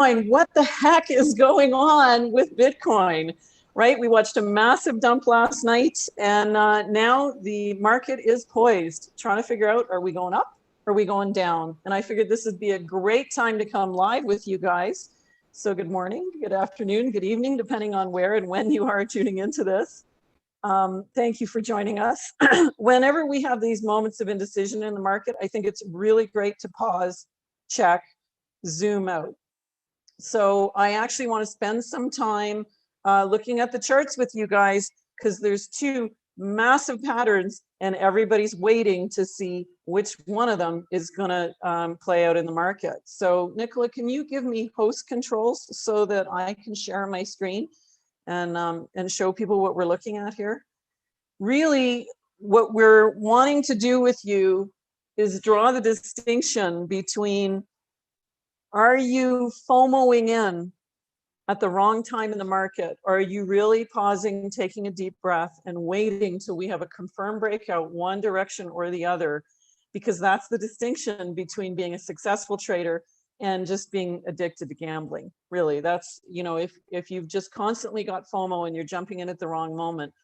What the heck is going on with Bitcoin, right? We watched a massive dump last night, and now the market is poised, trying to figure out, are we going up or are we going down? And I figured this would be a great time to come live with you guys. So good morning, good afternoon, good evening, depending on where and when you are tuning into this. Thank you for joining us. Whenever we have these moments of indecision in the market, I think it's really great to pause, check, zoom out. So I actually want to spend some time looking at the charts with you guys, because there's two massive patterns and everybody's waiting to see which one of them is going to play out in the market. So Nicola, can you give me host controls so that I can share my screen and show people what we're looking at here? Really, what we're wanting to do with you is draw the distinction between, are you FOMOing in at the wrong time in the market? Or are you really pausing, taking a deep breath and waiting till we have a confirmed breakout one direction or the other? Because that's the distinction between being a successful trader and just being addicted to gambling. Really, that's, you know, if you've just constantly got FOMO and you're jumping in at the wrong moment.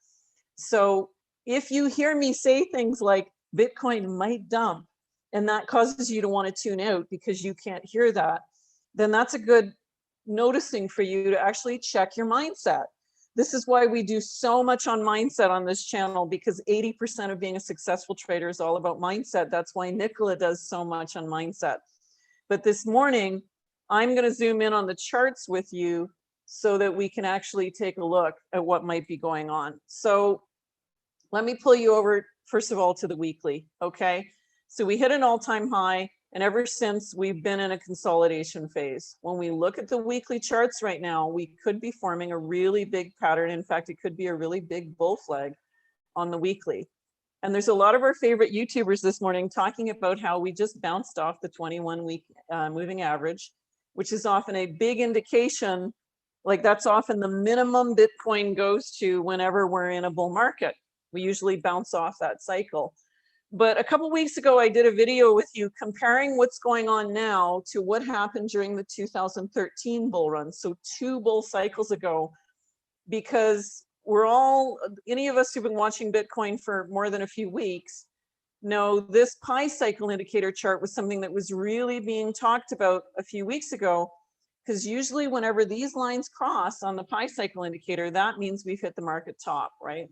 So if you hear me say things like Bitcoin might dump, and that causes you to want to tune out because you can't hear that, then that's a good noticing for you to actually check your mindset. This is why we do so much on mindset on this channel, because 80% of being a successful trader is all about mindset. That's why Nicola does so much on mindset. But this morning, I'm going to zoom in on the charts with you so that we can actually take a look at what might be going on. So let me pull you over, first of all, to the weekly, okay? So we hit an all-time high, and ever since we've been in a consolidation phase. When we look at the weekly charts right now, we could be forming a really big pattern. In fact, it could be a really big bull flag on the weekly. And there's a lot of our favorite YouTubers this morning talking about how we just bounced off the 21-week moving average, which is often a big indication, like that's often the minimum Bitcoin goes to whenever we're in a bull market. We usually bounce off that cycle. But a couple weeks ago, I did a video with you comparing what's going on now to what happened during the 2013 bull run. So 2 bull cycles ago, because we're all, any of us who've been watching Bitcoin for more than a few weeks know this pi cycle indicator chart was something that was really being talked about a few weeks ago, because usually whenever these lines cross on the pi cycle indicator, that means we've hit the market top, right?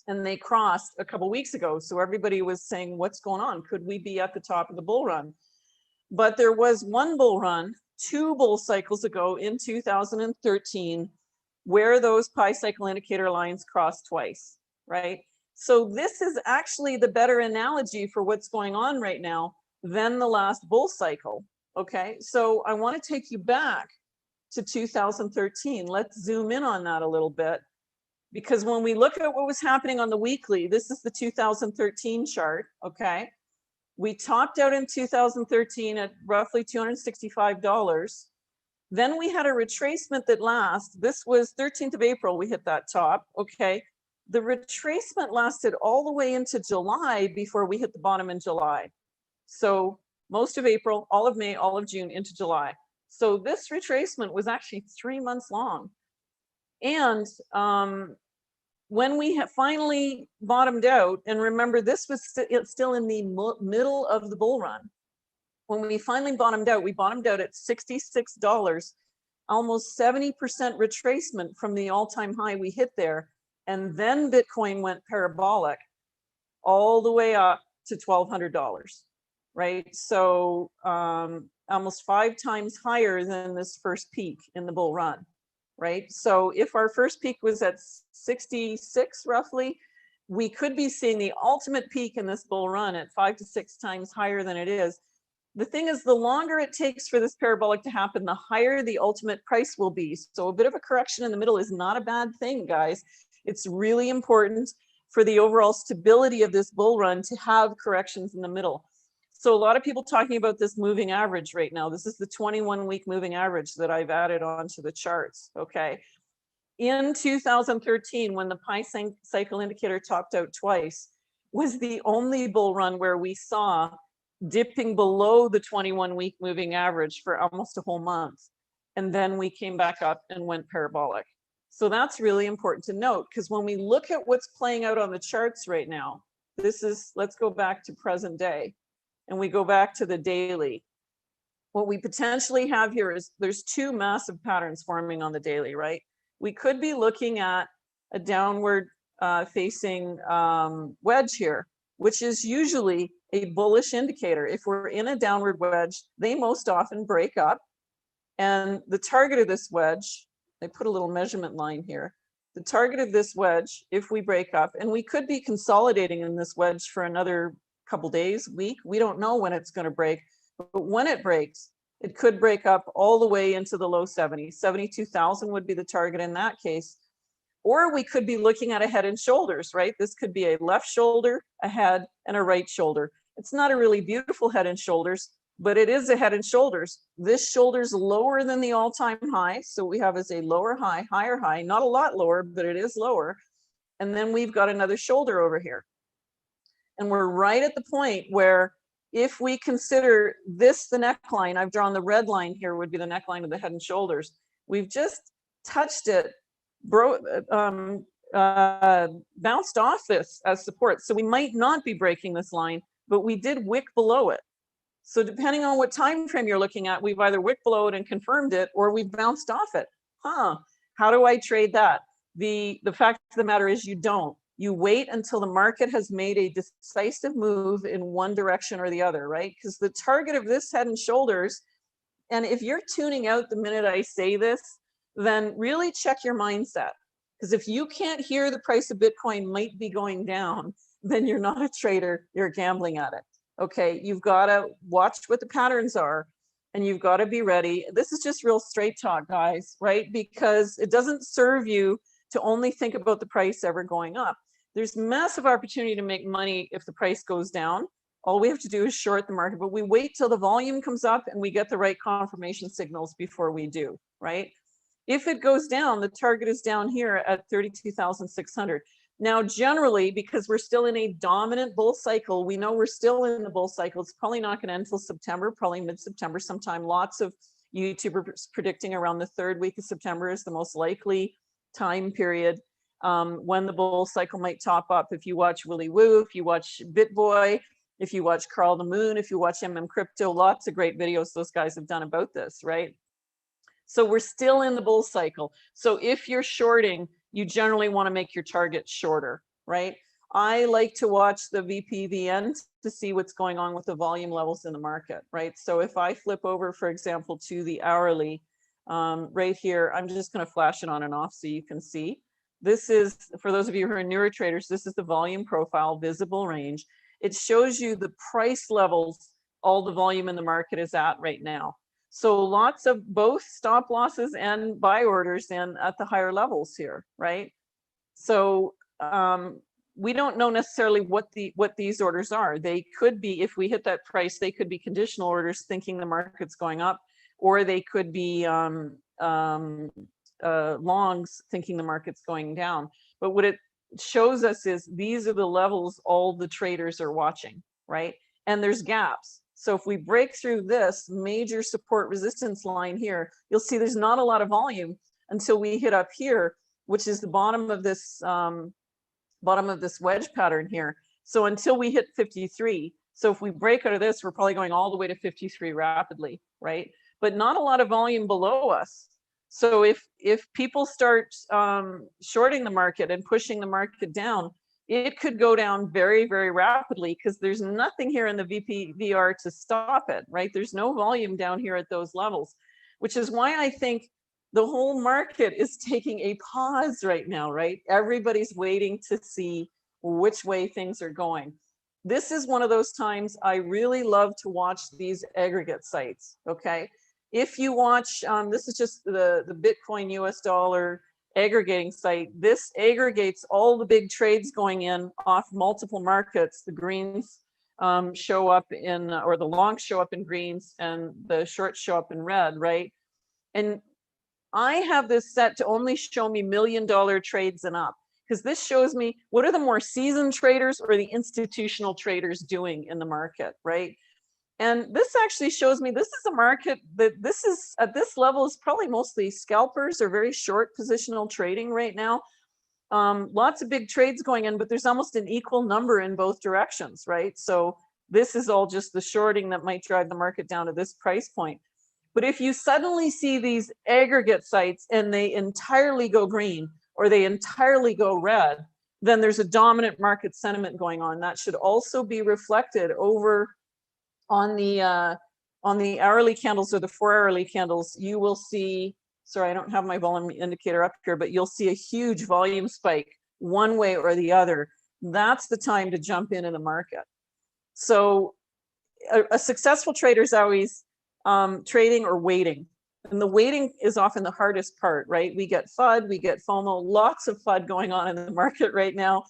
And they crossed a couple weeks ago. So everybody was saying, what's going on? Could we be at the top of the bull run? But there was one bull run, 2 bull cycles ago in 2013, where those pi cycle indicator lines crossed twice, right? So this is actually the better analogy for what's going on right now than the last bull cycle, okay? So I want to take you back to 2013. Let's zoom in on that a little bit. Because when we look at what was happening on the weekly, this is the 2013 chart, okay? We topped out in 2013 at roughly $265. Then we had a retracement that lasted. This was 13th of April, we hit that top, okay? The retracement lasted all the way into July before we hit the bottom in July. So most of April, all of May, all of June into July. So this retracement was actually 3 months long. And when we have finally bottomed out, and remember this was still in the middle of the bull run. When we finally bottomed out, we bottomed out at $66, almost 70% retracement from the all-time high we hit there. And then Bitcoin went parabolic all the way up to $1,200, right? So almost 5 times higher than this first peak in the bull run. Right? So if our first peak was at 66 roughly, we could be seeing the ultimate peak in this bull run at 5 to 6 times higher than it is. The thing is, the longer it takes for this parabolic to happen, the higher the ultimate price will be. So a bit of a correction in the middle is not a bad thing, guys. It's really important for the overall stability of this bull run to have corrections in the middle. So a lot of people talking about this moving average right now. This is the 21-week moving average that I've added onto the charts, okay? In 2013, when the pi cycle indicator topped out twice, was the only bull run where we saw dipping below the 21-week moving average for almost a whole month. and then we came back up and went parabolic. So that's really important to note, because when we look at what's playing out on the charts right now, this is, let's go back to present day, and we go back to the daily. What we potentially have here is there's two massive patterns forming on the daily, right? We could be looking at a downward facing wedge here, which is usually a bullish indicator. If we're in a downward wedge, they most often break up. And the target of this wedge, I put a little measurement line here. The target of this wedge, if we break up, and we could be consolidating in this wedge for another couple days, week, we don't know when it's going to break, but when it breaks, it could break up all the way into the low 70s. 72,000 would be the target in that case. Or we could be looking at a head and shoulders, right? This could be a left shoulder, a head, and a right shoulder. It's not a really beautiful head and shoulders, but it is a head and shoulders. This shoulder's lower than the all-time high. So we have as a lower high, higher high, not a lot lower, but it is lower. And then we've got another shoulder over here. And we're right at the point where if we consider this the neckline, I've drawn the red line here would be the neckline of the head and shoulders. We've just touched it, bounced off this as support. So we might not be breaking this line, but we did wick below it. So depending on what time frame you're looking at, we've either wicked below it and confirmed it, or we've bounced off it. How do I trade that? The fact of the matter is you don't. You wait until the market has made a decisive move in one direction or the other, right? Because the target of this head and shoulders, and if you're tuning out the minute I say this, then really check your mindset. Because if you can't hear the price of Bitcoin might be going down, then you're not a trader, you're gambling at it. Okay, you've got to watch what the patterns are, and you've got to be ready. This is just real straight talk, guys, right? Because it doesn't serve you to only think about the price ever going up. There's massive opportunity to make money if the price goes down. All we have to do is short the market, but we wait till the volume comes up and we get the right confirmation signals before we do, right? If it goes down, the target is down here at 32,600. Now, generally, because we're still in a dominant bull cycle, we know we're still in the bull cycle. It's probably not going to end until September, probably mid-September sometime. Lots of YouTubers predicting around the third week of September is the most likely time period when the bull cycle might top up. If you watch Willy Woo, if you watch BitBoy, if you watch Carl the Moon, if you watch Crypto, lots of great videos those guys have done about this, right? So we're still in the bull cycle. So if you're shorting, you generally want to make your target shorter, right? I like to watch the VPVN to see what's going on with the volume levels in the market, right? So if I flip over, for example, to the hourly, right here, I'm just going to flash it on and off so you can see. This is, for those of you who are newer traders, this is the volume profile, visible range. It shows you the price levels all the volume in the market is at right now. So lots of both stop losses and buy orders and at the higher levels here, right? So we don't know necessarily what these orders are. They could be, if we hit that price, they could be conditional orders thinking the market's going up, or they could be longs thinking the market's going down. But what it shows us is these are the levels all the traders are watching, right? And there's gaps. So if we break through this major support resistance line here, you'll see there's not a lot of volume until we hit up here, which is the bottom of this wedge pattern here. So until we hit 53. So if we break out of this, we're probably going all the way to 53 rapidly, right? But not a lot of volume below us. So if people start shorting the market and pushing the market down, it could go down very, very rapidly because there's nothing here in the VPVR to stop it, right? There's no volume down here at those levels, which is why I think the whole market is taking a pause right now, right? Everybody's waiting to see which way things are going. This is one of those times I really love to watch these aggregate sites, okay? If you watch, this is just the Bitcoin US dollar aggregating site. This aggregates all the big trades going in off multiple markets. The greens show up in, or the longs show up in greens and the shorts show up in red, right? And I have this set to only show me $1 million trades and up, because this shows me what are the more seasoned traders or the institutional traders doing in the market, right? And this actually shows me this is a market that this is at this level is probably mostly scalpers or very short positional trading right now. Lots of big trades going in, but there's almost an equal number in both directions, right? So this is all just the shorting that might drive the market down to this price point. But if you suddenly see these aggregate sites and they entirely go green or they entirely go red, then there's a dominant market sentiment going on. That should also be reflected over on the hourly candles or the 4-hourly candles. You will see, sorry, I don't have my volume indicator up here, but you'll see a huge volume spike one way or the other. That's the time to jump in the market. So a successful trader is always trading or waiting. And the waiting is often the hardest part, right? We get FUD, we get FOMO, lots of FUD going on in the market right now.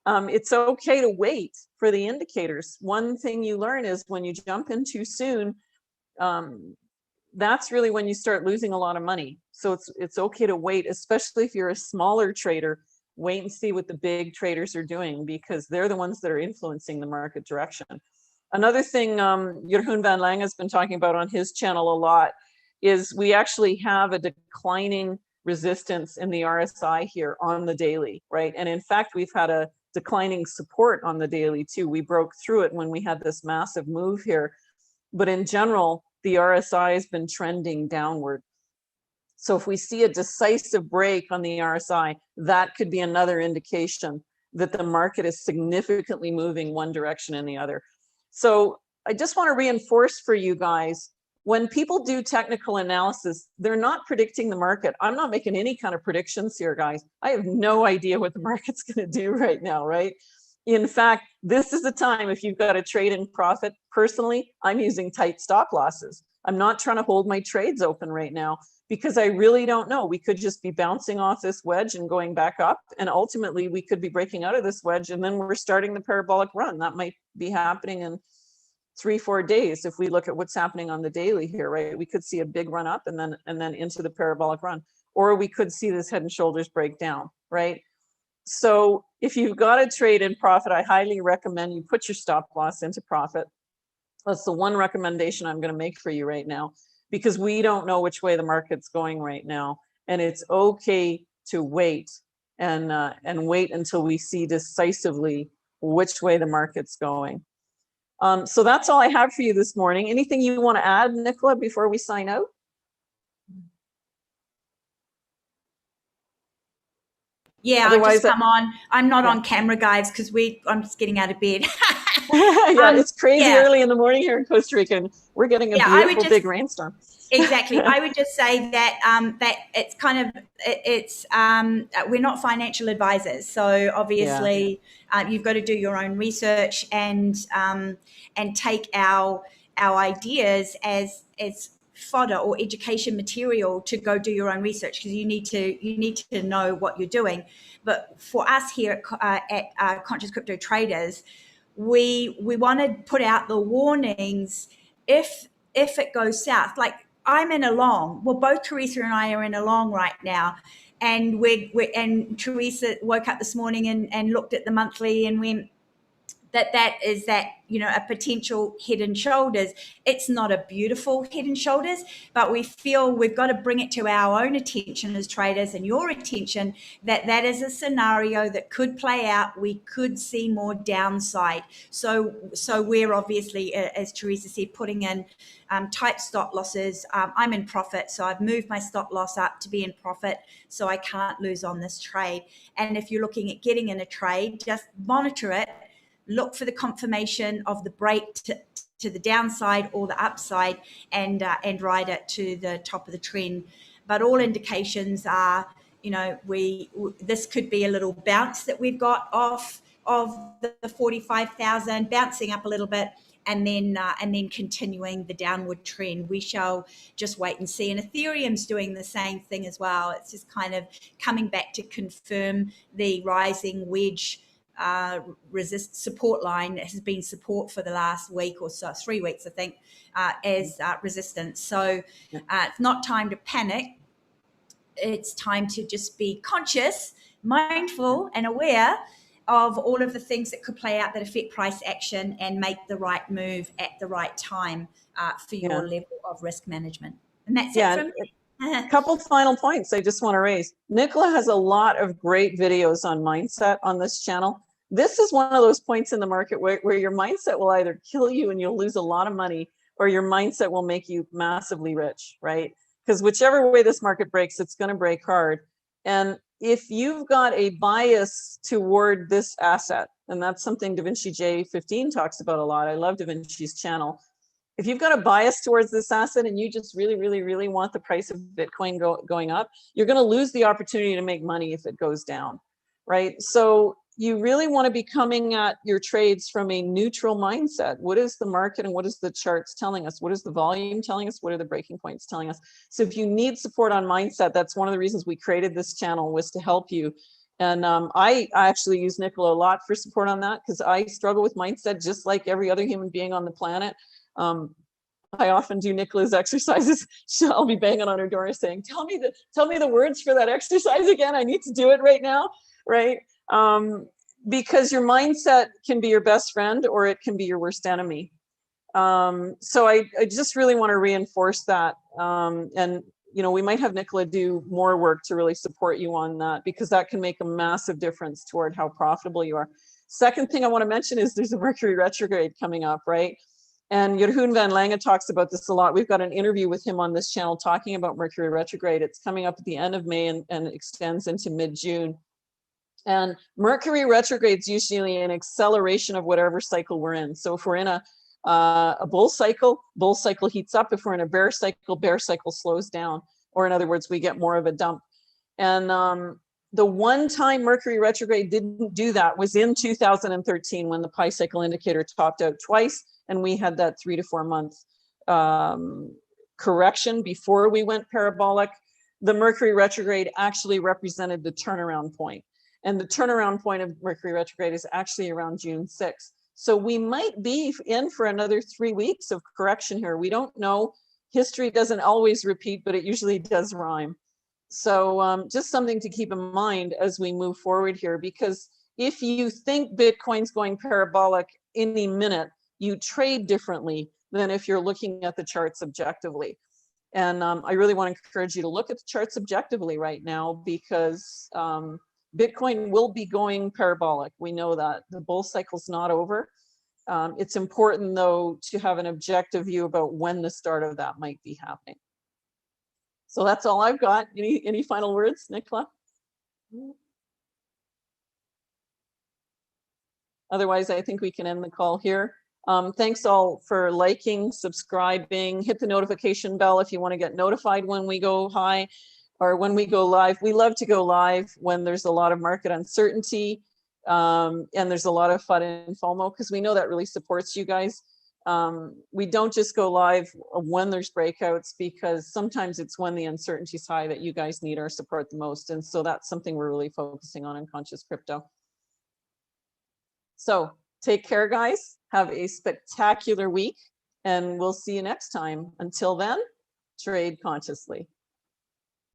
It's okay to wait for the indicators. One thing you learn is when you jump in too soon, that's really when you start losing a lot of money. So it's okay to wait, especially if you're a smaller trader. Wait and see what the big traders are doing, because they're the ones that are influencing the market direction. Another thing Jeroen van Lange has been talking about on his channel a lot is we actually have a declining resistance in the RSI here on the daily, right? And in fact, we've had a declining support on the daily too. We broke through it when we had this massive move here. But in general, the RSI has been trending downward. So if we see a decisive break on the RSI, that could be another indication that the market is significantly moving one direction and the other. So I just want to reinforce for you guys, when people do technical analysis, they're not predicting the market. I'm not making any kind of predictions here, guys. I have no idea what the market's going to do right now, right? In fact, this is the time, if you've got a trade in profit, personally, I'm using tight stop losses. I'm not trying to hold my trades open right now because I really don't know. We could just be bouncing off this wedge and going back up, and ultimately we could be breaking out of this wedge and then we're starting the parabolic run. That might be happening in 3-4 days if we look at what's happening on the daily here, right? We could see a big run up and then into the parabolic run, or we could see this head and shoulders break down, right? So if you've got a trade in profit, I highly recommend you put your stop loss into profit. That's the one recommendation I'm going to make for you right now, because we don't know which way the market's going right now, and it's okay to wait and wait until we see decisively which way the market's going. So that's all I have for you this morning. Anything you want to add, Nicola, before we sign out? Yeah, I'll just come on. I'm not on camera, guys, because I'm just getting out of bed. Yeah, it's crazy early in the morning here in Costa Rica, and we're getting a beautiful big rainstorm. Exactly. I would just say that that it's kind of we're not financial advisors, so obviously you've got to do your own research and take our ideas as fodder or education material to go do your own research, because you need to know what you're doing. But for us here at Conscious Crypto Traders, we want to put out the warnings if it goes south. Like, I'm in a long. Well, both Teresa and I are in a long right now, and and Teresa woke up this morning and looked at the monthly and went, that is a potential head and shoulders. It's not a beautiful head and shoulders, but we feel we've got to bring it to our own attention as traders and your attention that is a scenario that could play out. We could see more downside. So we're obviously, as Teresa said, putting in tight stop losses. I'm in profit, so I've moved my stop loss up to be in profit, so I can't lose on this trade. And if you're looking at getting in a trade, just monitor it. Look for the confirmation of the break to the downside or the upside, and ride it to the top of the trend. But all indications are, this could be a little bounce that we've got off of the 45,000, bouncing up a little bit, and then continuing the downward trend. We shall just wait and see. And Ethereum's doing the same thing as well. It's just kind of coming back to confirm the rising wedge support line has been support for the last week or so, 3 weeks, I think, as resistance. So it's not time to panic. It's time to just be conscious, mindful, and aware, of all of the things that could play out that affect price action and make the right move at the right time for your level of risk management. And that's it from me. A couple final points I just want to raise. Nicola has a lot of great videos on mindset on this channel. This is one of those points in the market where your mindset will either kill you and you'll lose a lot of money, or your mindset will make you massively rich, right? Because whichever way this market breaks, it's going to break hard. And if you've got a bias toward this asset, and that's something DaVinci J15 talks about a lot. I love DaVinci's channel. If you've got a bias towards this asset and you just really, really, really want the price of Bitcoin going up, you're going to lose the opportunity to make money if it goes down, right? So you really want to be coming at your trades from a neutral mindset. What is the market and what is the charts telling us? What is the volume telling us? What are the breaking points telling us? So if you need support on mindset, that's one of the reasons we created this channel, was to help you. And I actually use Nicola a lot for support on that, because I struggle with mindset just like every other human being on the planet. I often do Nicola's exercises. I'll be banging on her door saying, tell me the words for that exercise again. I need to do it right now, right? Because your mindset can be your best friend or it can be your worst enemy. So I just really want to reinforce that. And, you know, we might have Nicola do more work to really support you on that, because that can make a massive difference toward how profitable you are. Second thing I want to mention is there's a Mercury retrograde coming up, right? And Jeroen van Lange talks about this a lot. We've got an interview with him on this channel talking about Mercury retrograde. It's coming up at the end of May and extends into mid-June. And Mercury retrograde is usually an acceleration of whatever cycle we're in. So if we're in a bull cycle heats up. If we're in a bear cycle slows down. Or in other words, we get more of a dump. And the one time Mercury retrograde didn't do that was in 2013, when the pi cycle indicator topped out twice, and we had that 3 to 4 month correction before we went parabolic. The Mercury retrograde actually represented the turnaround point. And the turnaround point of Mercury retrograde is actually around June 6th. So we might be in for another 3 weeks of correction here. We don't know. History doesn't always repeat, but it usually does rhyme. So just something to keep in mind as we move forward here, because if you think Bitcoin's going parabolic any minute, you trade differently than if you're looking at the charts objectively. And I really want to encourage you to look at the charts objectively right now, because Bitcoin will be going parabolic. We know that the bull cycle's not over. It's important, though, to have an objective view about when the start of that might be happening. So that's all I've got. Any final words, Nicola? Otherwise, I think we can end the call here. Thanks all for liking, subscribing, hit the notification bell if you want to get notified when we go high or when we go live. We love to go live when there's a lot of market uncertainty and there's a lot of FUD and FOMO, because we know that really supports you guys. We don't just go live when there's breakouts, because sometimes it's when the uncertainty is high that you guys need our support the most. And so that's something we're really focusing on in Conscious Crypto. So take care, guys. Have a spectacular week, and we'll see you next time. Until then, trade consciously.